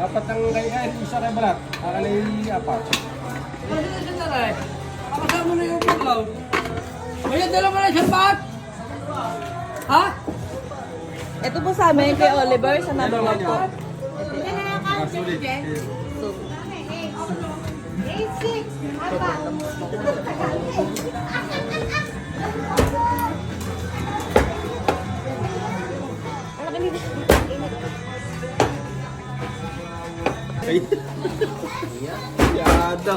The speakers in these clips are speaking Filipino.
Apat ang ganyan, isa na balat. Akalay apat. Ano na siya taray? Pakasama mo na yung paglaw. May dala mo na siya bat? Ha? Ito po sa amin kay Oliver sa Nabalog po. Sulit. Ay. Yada.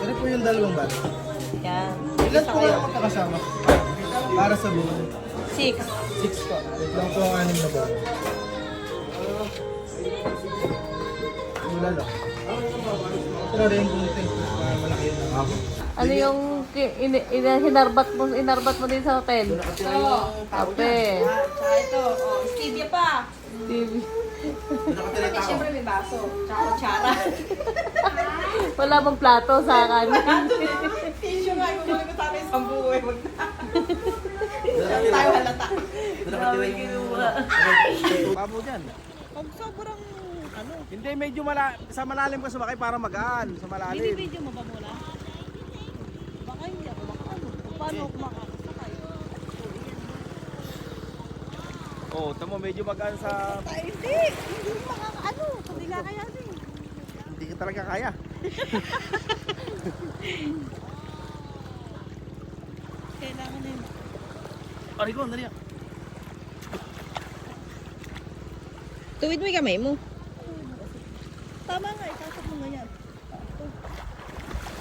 Ano po yung dalawang bat? Yan. Ilan po kayo magkakasama? Para sa buwan? 6. 6 po. Wait lang po ang 6 na bat. Wala lang. Pero rin po ito. Malaki yun. Ano yung hinarbat mo din sa hotel? Kape. Tsaka ito, stevia pa. TV. Kasi syempre may baso. Tsaka kutsara. Wala bang plato sa kanin? Tissue nga, ibubuli ko tayo sa buhay. Tayo halata. Grabe kinuha. Pabo dyan. Pag sobrang, ano, Hindi, medyo sa malalim ka sumakay para magaan. Sa malalim. binibidyo mo ba muna? Baka hindi ako makano. Paano ako makakasakay? Oh, tamo medyo magaan sa... Hindi. Hindi makakaano. Hindi nga kaya din. Hindi ka talaga kaya. Kailangan na yun. Arigo, dali yan. Tuwid mo yung kamay mo. Tama nga, itasok mo nga yan.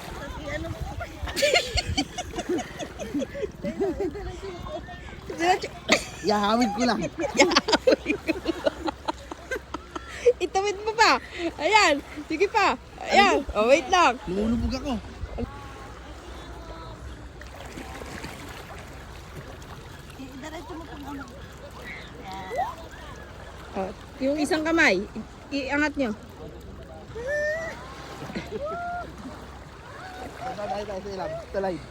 Tapos i-ano mo. Yahawid ko lang. Itawid mo pa. Ayan. Sige pa. Ayan. Oh, wait lang. Lumulubog ako. Diretso mo kung ano. Oh, yung isang kamay, iangat nyo. Tayo tayo sa ilab. Sa live.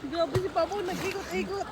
Grabe si Papo, nag-ikot-ikot.